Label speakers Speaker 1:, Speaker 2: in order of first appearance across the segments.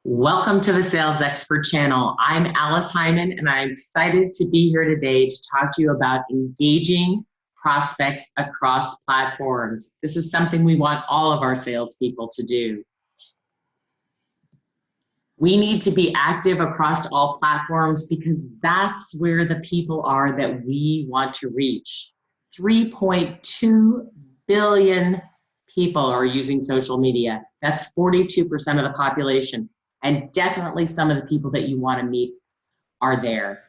Speaker 1: Welcome to the Sales Expert Channel. I'm Alice Heiman, and I'm excited to be here today to talk to you about engaging prospects across platforms. This is something we want all of our salespeople to do. We need to be active across all platforms because that's where the people are that we want to reach. 3.2 billion people are using social media. That's 42% of the population. And definitely some of the people that you want to meet are there.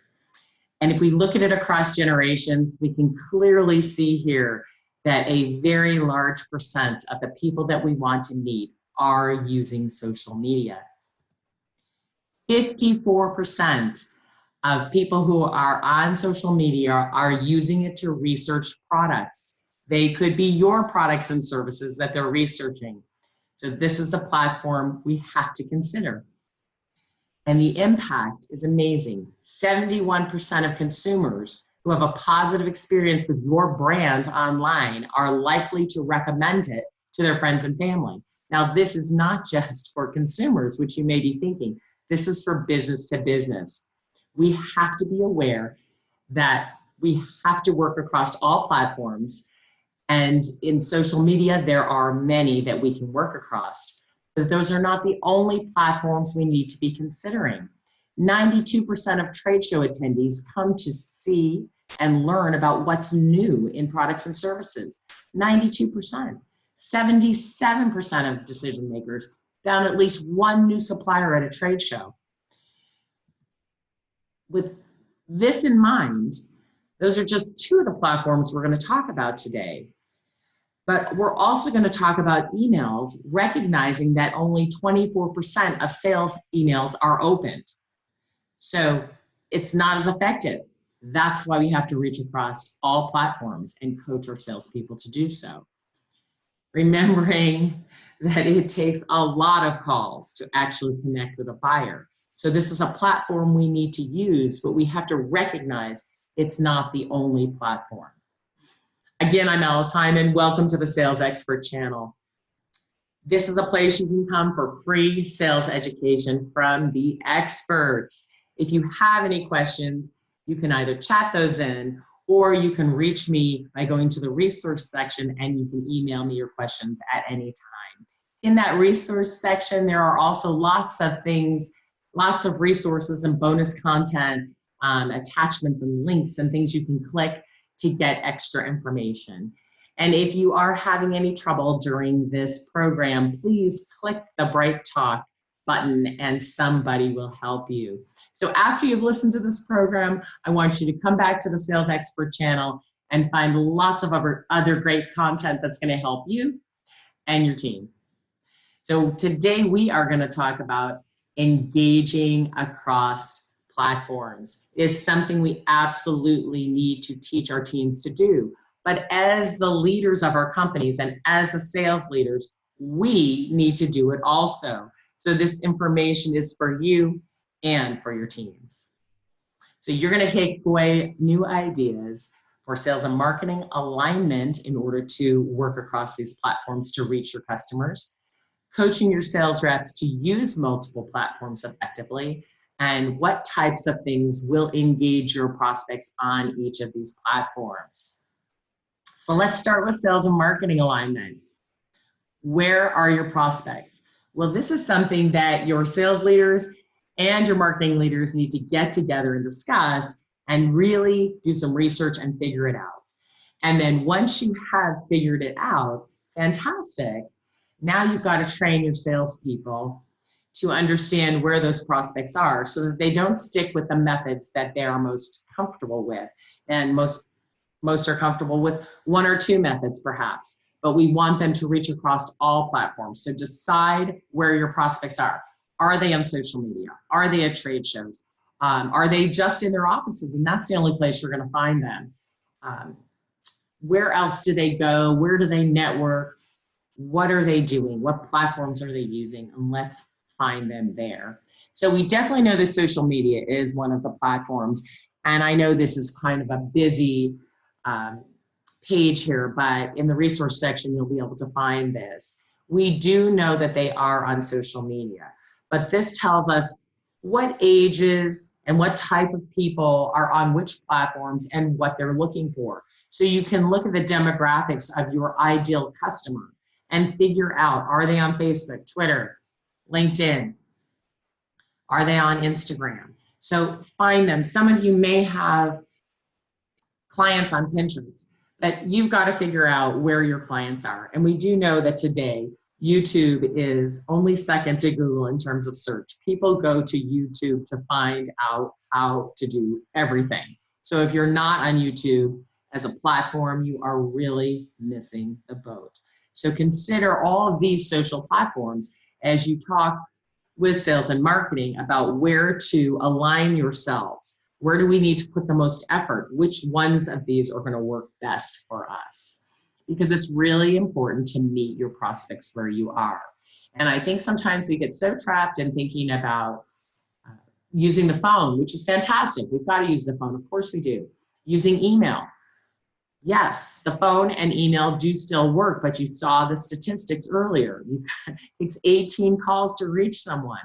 Speaker 1: And if we look at it across generations, we can clearly see here that a very large percent of the people that we want to meet are using social media. 54% of people who are on social media are using it to research products. They could be your products and services that they're researching. So this is a platform we have to consider. And the impact is amazing. 71% of consumers who have a positive experience with your brand online are likely to recommend it to their friends and family. Now, this is not just for consumers, which you may be thinking. This is for business to business. We have to be aware that we have to work across all platforms. And in social media, there are many that we can work across. But those are not the only platforms we need to be considering. 92% of trade show attendees come to see and learn about what's new in products and services. 92%. 77% of decision makers found at least one new supplier at a trade show. With this in mind, those are just two of the platforms we're going to talk about today. But we're also going to talk about emails, recognizing that only 24% of sales emails are opened. So it's not as effective. That's why we have to reach across all platforms and coach our salespeople to do so. Remembering that it takes a lot of calls to actually connect with a buyer. So this is a platform we need to use, but we have to recognize it's not the only platform. Again, I'm Alice Heiman. Welcome to the Sales Expert Channel. This is a place you can come for free sales education from the experts. If you have any questions, you can either chat those in or you can reach me by going to the resource section and you can email me your questions at any time. In that resource section, there are also lots of things, lots of resources and bonus content, attachments and links and things you can click to get extra information. And if you are having any trouble during this program, please click the Break Talk button and somebody will help you. So after you've listened to this program, I want you to come back to the Sales Expert Channel and find lots of other great content that's going to help you and your team. So today we are going to talk about engaging across platforms. It is something we absolutely need to teach our teams to do. But as the leaders of our companies and as the sales leaders, we need to do it also. So this information is for you and for your teams. So you're going to take away new ideas for sales and marketing alignment in order to work across these platforms to reach your customers, coaching your sales reps to use multiple platforms effectively, and what types of things will engage your prospects on each of these platforms. So let's start with sales and marketing alignment. Where are your prospects? Well, this is something that your sales leaders and your marketing leaders need to get together and discuss and really do some research and figure it out. And then once you have figured it out, fantastic. Now you've got to train your salespeople to understand where those prospects are so that they don't stick with the methods that they are most comfortable with. And most are comfortable with one or two methods perhaps, but we want them to reach across all platforms. So decide where your prospects are. Are they on social media? Are they at trade shows? Are they just in their offices? And that's the only place you're going to find them. Where else do they go? Where do they network? What are they doing? What platforms are they using? And let's find them there. So we definitely know that social media is one of the platforms. And I know this is kind of a busy page here, but in the resource section, you'll be able to find this. We do know that they are on social media, but this tells us what ages and what type of people are on which platforms and what they're looking for. So you can look at the demographics of your ideal customer and figure out, are they on Facebook, Twitter, LinkedIn? Are they on Instagram? So find them. Some of you may have clients on Pinterest, but you've got to figure out where your clients are. And we do know that today, YouTube is only second to Google in terms of search. People go to YouTube to find out how to do everything. So if you're not on YouTube as a platform, you are really missing the boat. So consider all of these social platforms as you talk with sales and marketing about where to align yourselves. Where do we need to put the most effort? Which ones of these are going to work best for us? Because it's really important to meet your prospects where you are. And I think sometimes we get so trapped in thinking about using the phone, which is fantastic. We've got to use the phone. Of course we do. Using email. Yes, the phone and email do still work, but you saw the statistics earlier. It takes 18 calls to reach someone.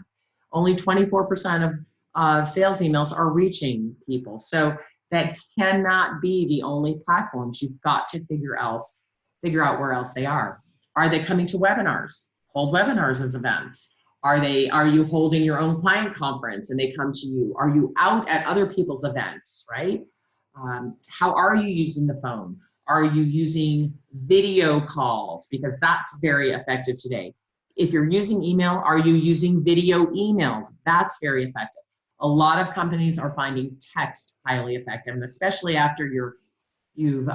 Speaker 1: Only 24% of sales emails are reaching people. So that cannot be the only platforms. You've got to figure out where else they are. Are they coming to webinars? Hold webinars as events. Are you holding your own client conference and they come to you? Are you out at other people's events, right? How are you using the phone? Are you using video calls? Because that's very effective today. If you're using email, are you using video emails? That's very effective. A lot of companies are finding text highly effective, and especially after you've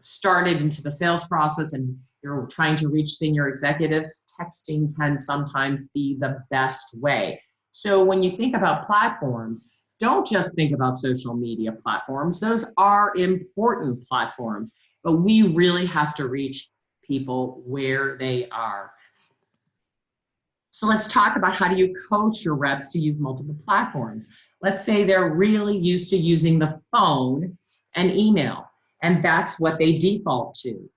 Speaker 1: started into the sales process and you're trying to reach senior executives, texting can sometimes be the best way. So when you think about platforms, don't just think about social media platforms. Those are important platforms, but we really have to reach people where they are. So let's talk about how do you coach your reps to use multiple platforms. Let's say they're really used to using the phone and email, and that's what they default to.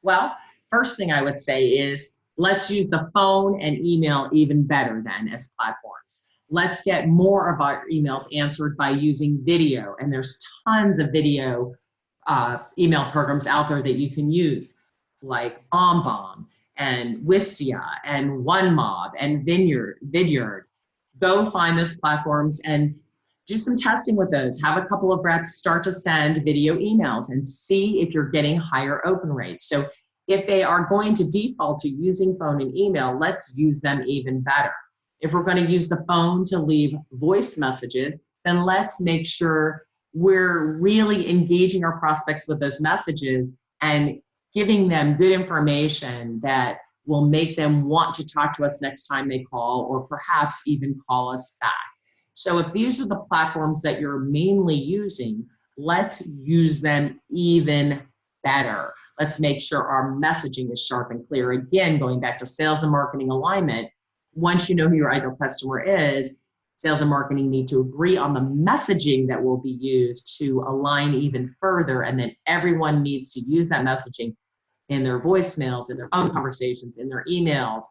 Speaker 1: Well, first thing I would say is let's use the phone and email even better then as platforms. Let's get more of our emails answered by using video, and there's tons of video email programs out there that you can use, like BombBomb and Wistia and OneMob and Vidyard. Go find those platforms and do some testing with those. Have a couple of reps start to send video emails and see if you're getting higher open rates. So if they are going to default to using phone and email, let's use them even better. If we're going to use the phone to leave voice messages, then let's make sure we're really engaging our prospects with those messages and giving them good information that will make them want to talk to us next time they call, or perhaps even call us back. So if these are the platforms that you're mainly using, let's use them even better. Let's make sure our messaging is sharp and clear. Again, going back to sales and marketing alignment, once you know who your ideal customer is, sales and marketing need to agree on the messaging that will be used to align even further, and then everyone needs to use that messaging in their voicemails, in their phone conversations, in their emails,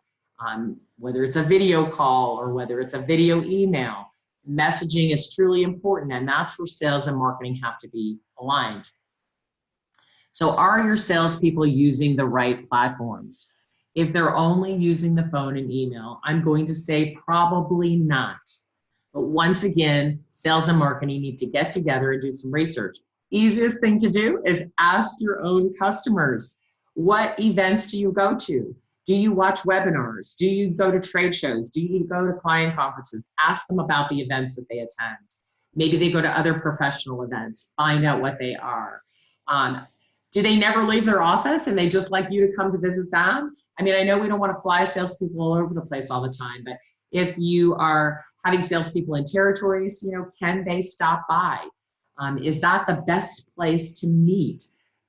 Speaker 1: whether it's a video call or whether it's a video email. Messaging is truly important, and that's where sales and marketing have to be aligned. So are your salespeople using the right platforms? If they're only using the phone and email, I'm going to say probably not. But once again, sales and marketing need to get together and do some research. Easiest thing to do is ask your own customers. What events do you go to? Do you watch webinars? Do you go to trade shows? Do you go to client conferences? Ask them about the events that they attend. Maybe they go to other professional events. Find out what they are. Do they never leave their office and they just like you to come to visit them? I mean, I know we don't want to fly salespeople all over the place all the time, but if you are having salespeople in territories, can they stop by? Is that the best place to meet?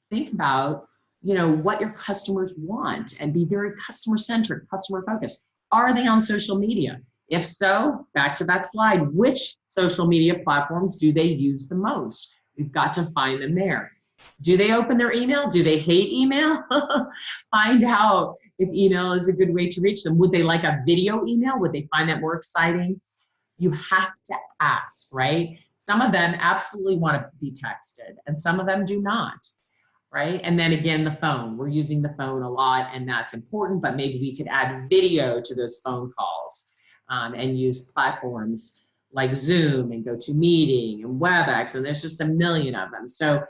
Speaker 1: Think about, what your customers want and be very customer-centric, customer-focused. Are they on social media? If so, back to that slide, which social media platforms do they use the most? We've got to find them there. Do they open their email? Do they hate email? Find out if email is a good way to reach them. Would they like a video email? Would they find that more exciting? You have to ask, right? Some of them absolutely want to be texted, and some of them do not, right? And then again, the phone. We're using the phone a lot, and that's important, but maybe we could add video to those phone calls and use platforms like Zoom and GoToMeeting and WebEx, and there's just a million of them. So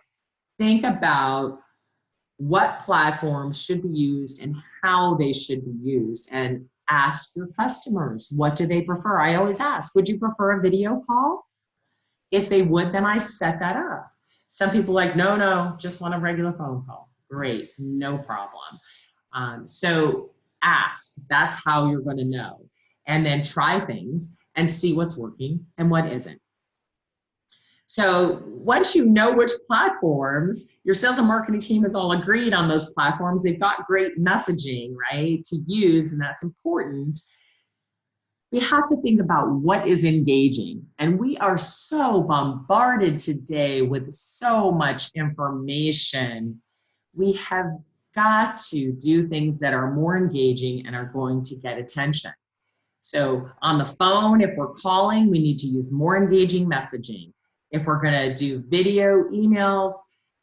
Speaker 1: think about what platforms should be used and how they should be used, and ask your customers, what do they prefer? I always ask, would you prefer a video call? If they would, then I set that up. Some people are like, no, just want a regular phone call. Great, no problem. So ask, that's how you're going to know. And then try things and see what's working and what isn't. So once you know which platforms, your sales and marketing team has all agreed on those platforms, they've got great messaging, right, to use, and that's important. We have to think about what is engaging. And we are so bombarded today with so much information. We have got to do things that are more engaging and are going to get attention. So on the phone, if we're calling, we need to use more engaging messaging. If we're going to do video emails,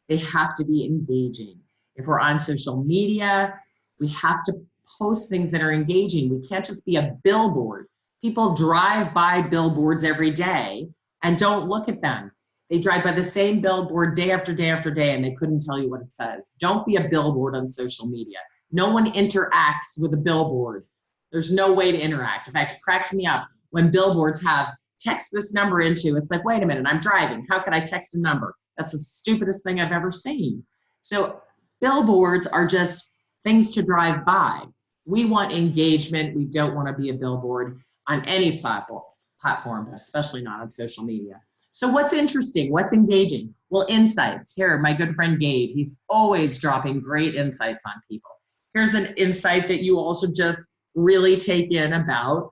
Speaker 1: they have to be engaging. If we're on social media, we have to post things that are engaging. We can't just be a billboard. People drive by billboards every day and don't look at them. They drive by the same billboard day after day after day, and they couldn't tell you what it says. Don't be a billboard on social media. No one interacts with a billboard. There's no way to interact. In fact, it cracks me up when billboards have text this number into. It's like, wait a minute, I'm driving. How can I text a number? That's the stupidest thing I've ever seen. So billboards are just things to drive by. We want engagement. We don't want to be a billboard on any platform, but especially not on social media. So what's interesting? What's engaging? Well, insights. Here, my good friend Gabe, he's always dropping great insights on people. Here's an insight that you all should just really take in about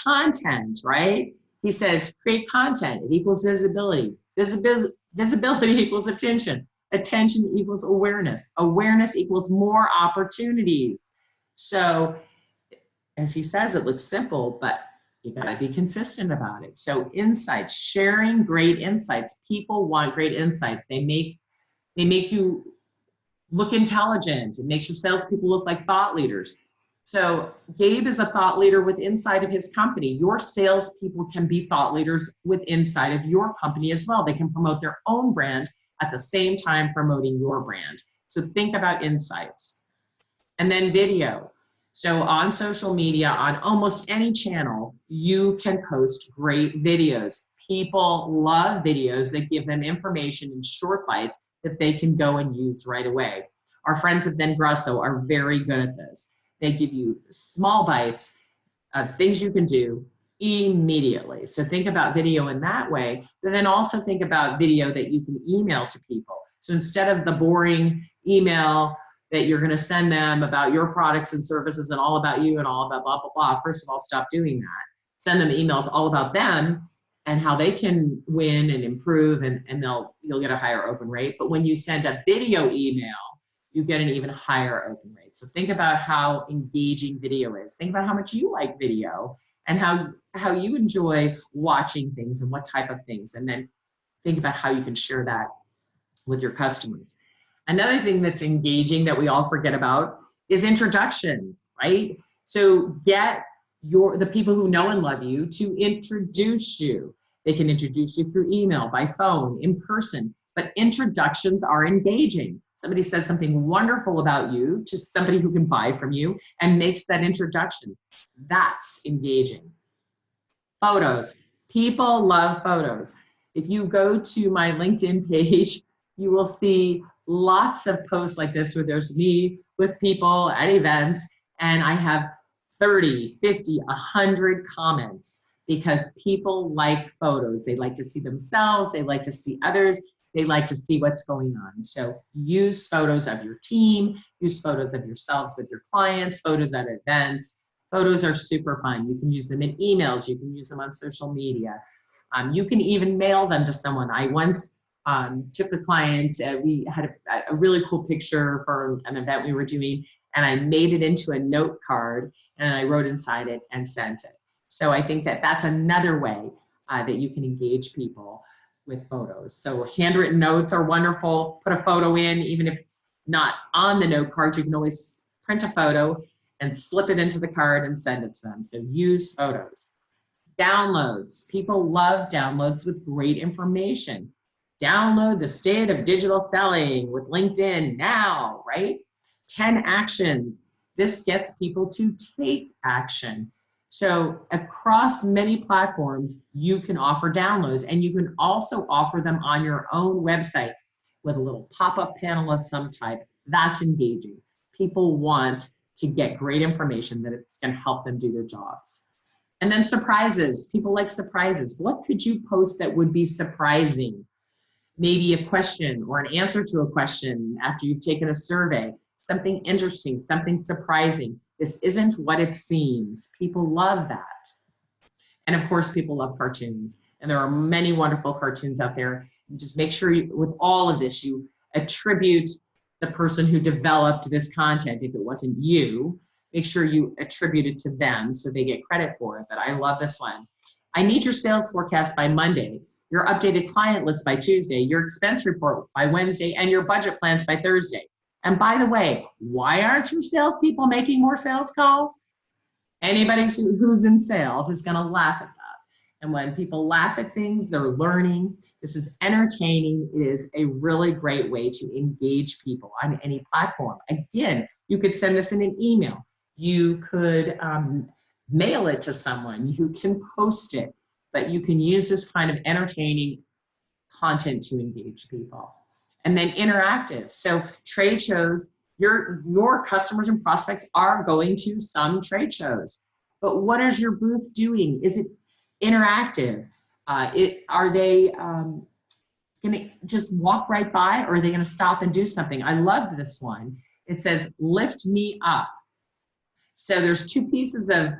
Speaker 1: content, right? He says, create content. It equals visibility. Visibility equals attention. Attention equals awareness. Awareness equals more opportunities. So, as he says, it looks simple, but you gotta be consistent about it. So insights, sharing great insights. People want great insights. They make you look intelligent. It makes your salespeople look like thought leaders. So Gabe is a thought leader with inside of his company. Your salespeople can be thought leaders with inside of your company as well. They can promote their own brand at the same time promoting your brand. So think about insights. And then video. So on social media, on almost any channel, you can post great videos. People love videos that give them information in short bites that they can go and use right away. Our friends at Ben Grosso are very good at this. They give you small bites of things you can do immediately. So think about video in that way, but then also think about video that you can email to people. So instead of the boring email that you're going to send them about your products and services and all about you and all about blah, blah, blah. First of all, stop doing that. Send them emails all about them and how they can win and improve, and you'll get a higher open rate. But when you send a video email, you get an even higher open rate. So think about how engaging video is. Think about how much you like video and how you enjoy watching things and what type of things. And then think about how you can share that with your customers. Another thing that's engaging that we all forget about is introductions, right? So get the people who know and love you to introduce you. They can introduce you through email, by phone, in person, but introductions are engaging. Somebody says something wonderful about you to somebody who can buy from you and makes that introduction. That's engaging. Photos. People love photos. If you go to my LinkedIn page, you will see lots of posts like this where there's me with people at events, and I have 30, 50, 100 comments because people like photos. They like to see themselves. They like to see others. They like to see what's going on. So use photos of your team, use photos of yourselves with your clients, photos at events. Photos are super fun. You can use them in emails. You can use them on social media. You can even mail them to someone. I once took the client, we had a really cool picture for an event we were doing, and I made it into a note card, and I wrote inside it and sent it. So I think that that's another way that you can engage people with photos. So handwritten notes are wonderful. Put a photo in, even if it's not on the note card, you can always print a photo and slip it into the card and send it to them. So use photos. Downloads. People love downloads with great information. Download the state of digital selling with LinkedIn now, right? 10 actions. This gets people to take action. So across many platforms, you can offer downloads, and you can also offer them on your own website with a little pop-up panel of some type. That's engaging. People want to get great information that it's going to help them do their jobs. And then surprises. People like surprises. What could you post that would be surprising? Maybe a question or an answer to a question after you've taken a survey. Something interesting, something surprising. This isn't what it seems. People love that. And of course, people love cartoons. And there are many wonderful cartoons out there. Just make sure with all of this, you attribute the person who developed this content. If it wasn't you, make sure you attribute it to them so they get credit for it. But I love this one. I need your sales forecast by Monday, your updated client list by Tuesday, your expense report by Wednesday, and your budget plans by Thursday. And by the way, why aren't your salespeople making more sales calls? Anybody who's in sales is going to laugh at that. And when people laugh at things, they're learning. This is entertaining. It is a really great way to engage people on any platform. Again, you could send this in an email. You could mail it to someone. You can post it. But you can use this kind of entertaining content to engage people. And then interactive. So trade shows, your customers and prospects are going to some trade shows. But what is your booth doing? Is it interactive? Are they going to just walk right by, or are they going to stop and do something? I love this one. It says, lift me up. So there's two pieces of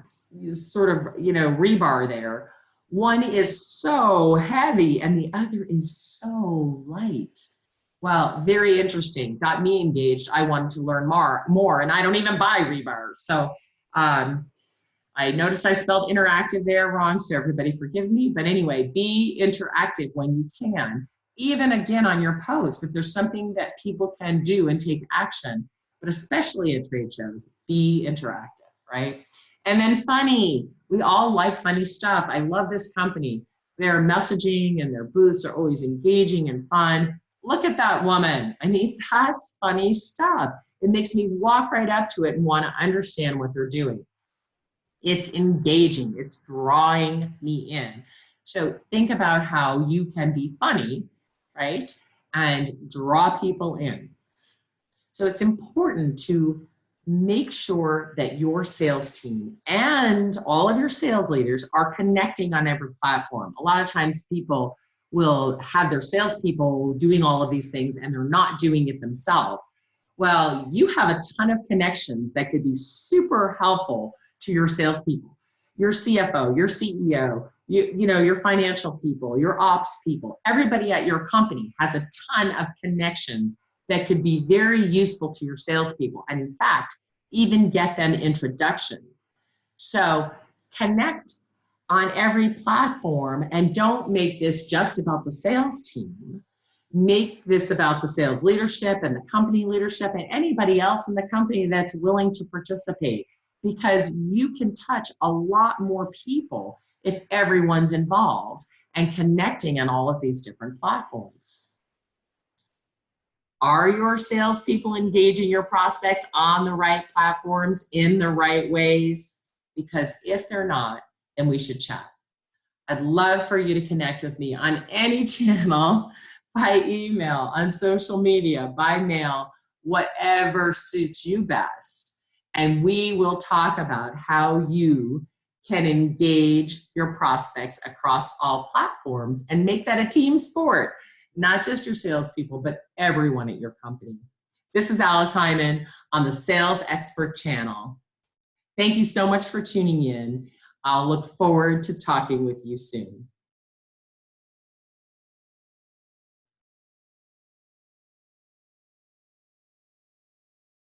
Speaker 1: sort of, rebar there. One is so heavy and the other is so light. Well, very interesting. Got me engaged. I wanted to learn more, and I don't even buy rebar. So I noticed I spelled interactive there wrong, so everybody forgive me. But anyway, be interactive when you can. Even again on your post, if there's something that people can do and take action, but especially at trade shows, be interactive, right? And then funny. We all like funny stuff. I love this company. Their messaging and their booths are always engaging and fun. Look at that woman. I mean, that's funny stuff. It makes me walk right up to it and want to understand what they're doing. It's engaging. It's drawing me in. So think about how you can be funny, right? And draw people in. So it's important to make sure that your sales team and all of your sales leaders are connecting on every platform. A lot of times people will have their salespeople doing all of these things and they're not doing it themselves. Well, you have a ton of connections that could be super helpful to your salespeople, your CFO, your CEO, your financial people, your ops people. Everybody at your company has a ton of connections that could be very useful to your salespeople, and in fact, even get them introductions. So connect on every platform, and don't make this just about the sales team. Make this about the sales leadership and the company leadership and anybody else in the company that's willing to participate, because you can touch a lot more people if everyone's involved and connecting on all of these different platforms. Are your salespeople engaging your prospects on the right platforms in the right ways? Because if they're not, then we should chat. I'd love for you to connect with me on any channel, by email, on social media, by mail, whatever suits you best. And we will talk about how you can engage your prospects across all platforms and make that a team sport. Not just your salespeople, but everyone at your company. This is Alice Heiman on the Sales Expert Channel. Thank you so much for tuning in. I'll look forward to talking with you soon.